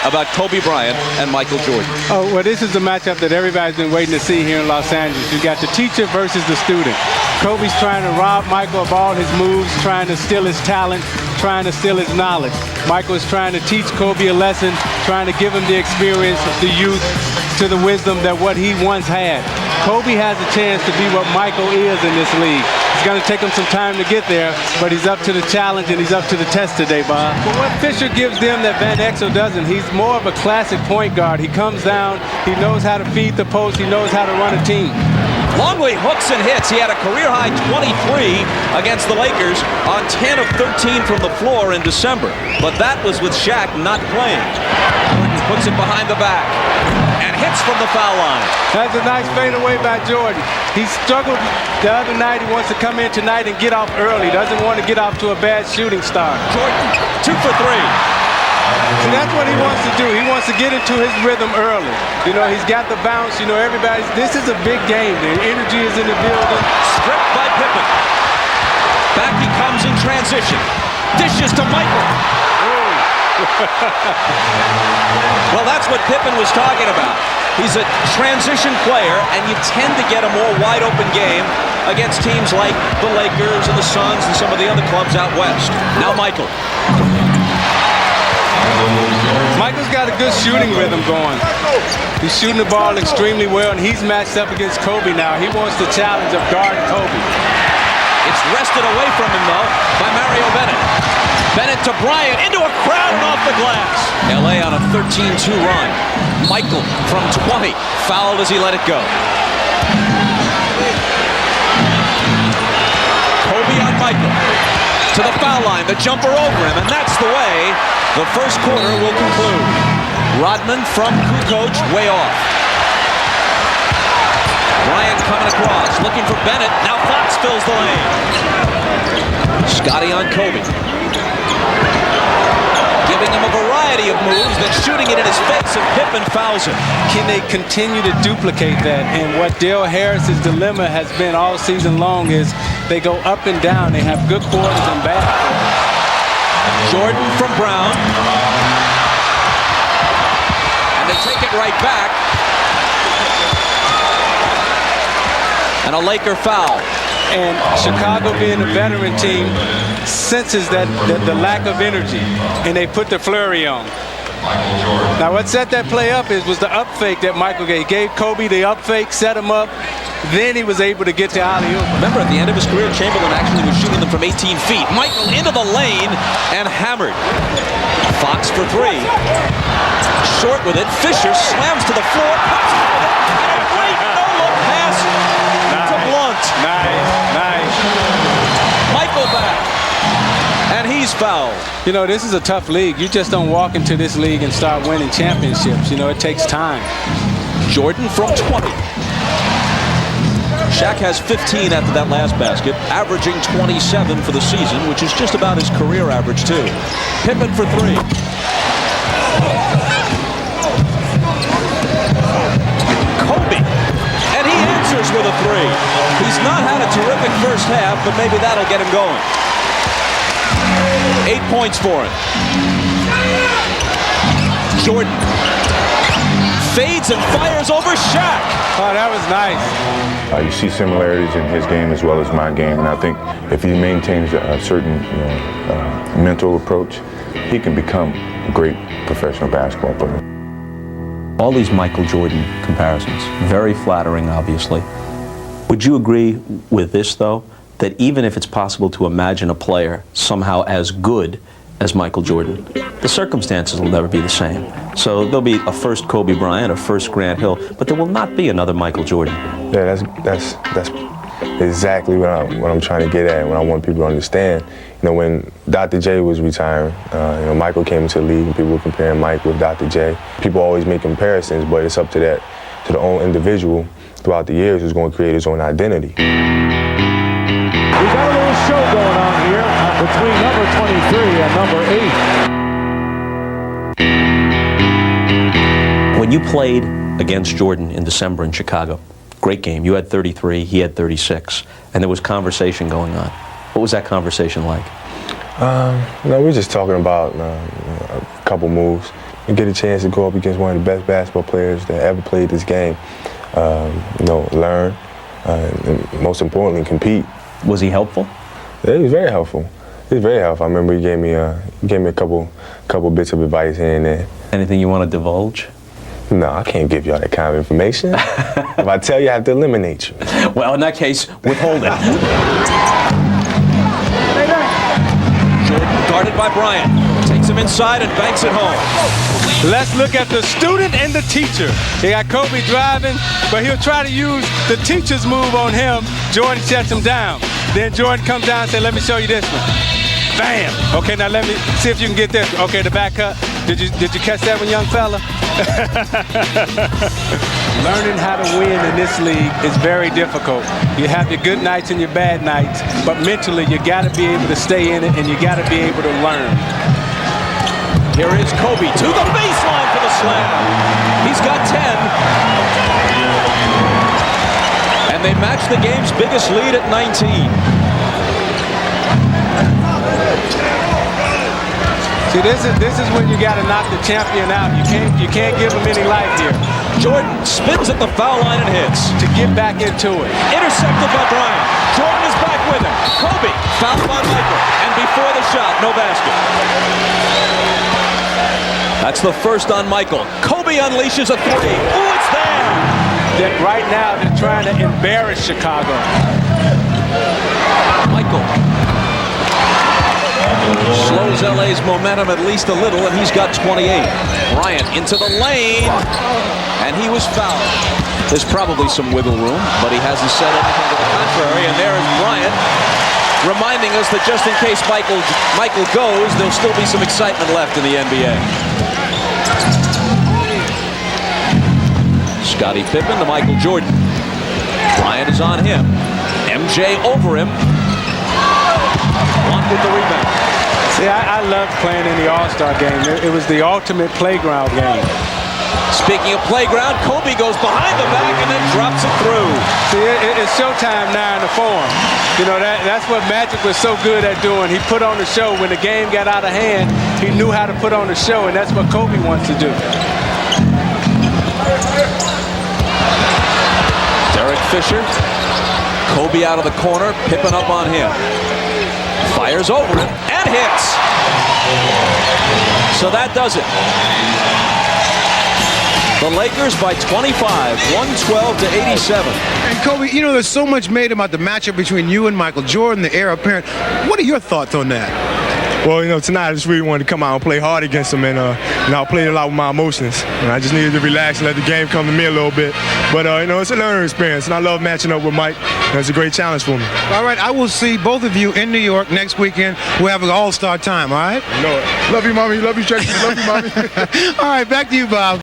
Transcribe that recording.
about Kobe Bryant and Michael Jordan? Oh, well, this is the matchup that everybody's been waiting to see here in Los Angeles. You got the teacher versus the student. Kobe's trying to rob Michael of all his moves, trying to steal his talent, trying to steal his knowledge. Michael is trying to teach Kobe a lesson, trying to give him the experience, the youth, to the wisdom that what he once had. Kobe has a chance to be what Michael is in this league. It's going to take him some time to get there, but he's up to the challenge and he's up to the test today, Bob. But what Fisher gives them that Van Exel doesn't, he's more of a classic point guard. He comes down, he knows how to feed the post, he knows how to run a team. Longley hooks and hits. He had a career-high 23 against the Lakers on 10 of 13 from the floor in December. But that was with Shaq not playing. Jordan puts it behind the back and hits from the foul line. That's a nice fadeaway by Jordan. He struggled the other night. He wants to come in tonight and get off early. Doesn't want to get off to a bad shooting start. Jordan, 2 for 3. So that's what he wants to do. He wants to get into his rhythm early. You know, he's got the bounce. You know, everybody's, this is a big game. The energy is in the building. Stripped by Pippen. Back he comes in transition. Dishes to Michael. Well, that's what Pippen was talking about. He's a transition player, and you tend to get a more wide-open game against teams like the Lakers and the Suns and some of the other clubs out west. Now Michael. Michael's got a good shooting rhythm going. He's shooting the ball extremely well, and he's matched up against Kobe now. He wants the challenge of guarding Kobe. It's wrested away from him, though, by Mario Bennett. Bennett to Bryant, into a crowd and off the glass. L.A. on a 13-2 run. Michael from 20, fouled as he let it go. Kobe on Michael. To the foul line, the jumper over him, and that's the way the first quarter will conclude. Rodman from Kukoc, way off. Bryant coming across, looking for Bennett. Now Fox fills the lane. Scotty on Kobe. Giving him a variety of moves, then shooting it in his face, and Pippen fouls him. Can they continue to duplicate that? And what Dale Harris's dilemma has been all season long is they go up and down. They have good quarters and bad quarters. Jordan from Brown. And they take it right back. And a Laker foul. And Chicago, being a veteran team, senses that the lack of energy, and they put the flurry on. Now what set that play up was the up fake that Michael gave. He gave Kobe the up fake, set him up, then he was able to get to alley-oop. Remember, at the end of his career, Chamberlain actually was shooting them from 18 feet. Michael into the lane and hammered. Fox for 3. Short with it. Fisher slams to the floor. Puts it with it. And a great no-look pass to Blunt. Nice. Michael back. And he's fouled. You know, this is a tough league. You just don't walk into this league and start winning championships. You know, it takes time. Jordan from 20. Shaq has 15 after that last basket, averaging 27 for the season, which is just about his career average, too. Pippen for 3. Kobe. And he answers with a 3. He's not had a terrific first half, but maybe that'll get him going. 8 points for him. Jordan fades and fires over Shaq. Oh, that was nice. You see similarities in his game as well as my game, and I think if he maintains a certain mental approach, he can become a great professional basketball player. All these Michael Jordan comparisons, very flattering, obviously. Would you agree with this, though, that even if it's possible to imagine a player somehow as good as Michael Jordan, the circumstances will never be the same. So there'll be a first Kobe Bryant, a first Grant Hill, but there will not be another Michael Jordan. Yeah, that's exactly what I'm trying to get at, when I want people to understand. You know, when Dr. J was retiring, Michael came into the league and people were comparing Mike with Dr. J. People always make comparisons, but it's up to the own individual throughout the years who's going to create his own identity. We've got a little show going on here between number 23 and number 8. When you played against Jordan in December in Chicago, great game. You had 33, he had 36, and there was conversation going on. What was that conversation like? We were just talking about a couple moves. and get a chance to go up against one of the best basketball players that ever played this game. Learn, and most importantly, compete. Was he helpful? Yeah, he was very helpful. He was very helpful. I remember he gave me a couple bits of advice here and there. Anything you want to divulge? No, I can't give you all that kind of information. If I tell you, I have to eliminate you. Well, in that case, withhold it. Jordan guarded by Bryant. Takes him inside and banks it home. Let's look at the student and the teacher. They got Kobe driving, but he'll try to use the teacher's move on him. Jordan shuts him down. Then Jordan comes down and says, let me show you this one. Bam! Okay, now let me see if you can get this. Okay, the back cut. Did you catch that one, young fella? Learning how to win in this league is very difficult. You have your good nights and your bad nights, but mentally you got to be able to stay in it and you got to be able to learn. Here is Kobe to the baseline for the slam. He's got 10. And they match the game's biggest lead at 19. See, this is when you got to knock the champion out. You can't give him any life here. Jordan spins at the foul line and hits. To get back into it. Intercepted by Bryant. Jordan is back with him. Kobe fouled by Michael. And before the shot, no basket. That's the first on Michael. Kobe unleashes a three. Oh, it's there. That right now they're trying to embarrass Chicago. Michael slows LA's momentum at least a little, and he's got 28. Bryant into the lane, and he was fouled. There's probably some wiggle room, but he hasn't said anything to the contrary, and there is Bryant reminding us that just in case Michael goes, there'll still be some excitement left in the NBA. Scottie Pippen to Michael Jordan. Bryant is on him. MJ over him. One with the rebound. See, I love playing in the All-Star game. It was the ultimate playground game. Speaking of playground, Kobe goes behind the back and then drops it through. See, it's showtime now in the Forum. You know, that's what Magic was so good at doing. He put on the show. When the game got out of hand, he knew how to put on the show, and that's what Kobe wants to do. Derek Fisher. Kobe out of the corner, Pippen up on him. Fires over it and hits. So that does it. The Lakers by 25, 112-87. And Kobe, you know, there's so much made about the matchup between you and Michael Jordan, the heir apparent. What are your thoughts on that? Well, you know, tonight I just really wanted to come out and play hard against him, and I played a lot with my emotions. And I just needed to relax and let the game come to me a little bit. But, you know, it's a learning experience, and I love matching up with Mike. And it's a great challenge for me. All right, I will see both of you in New York next weekend. We'll have an all-star time, all right? You know it. Love you, Mommy. Love you, Tracy. Love you, Mommy. All right, back to you, Bob.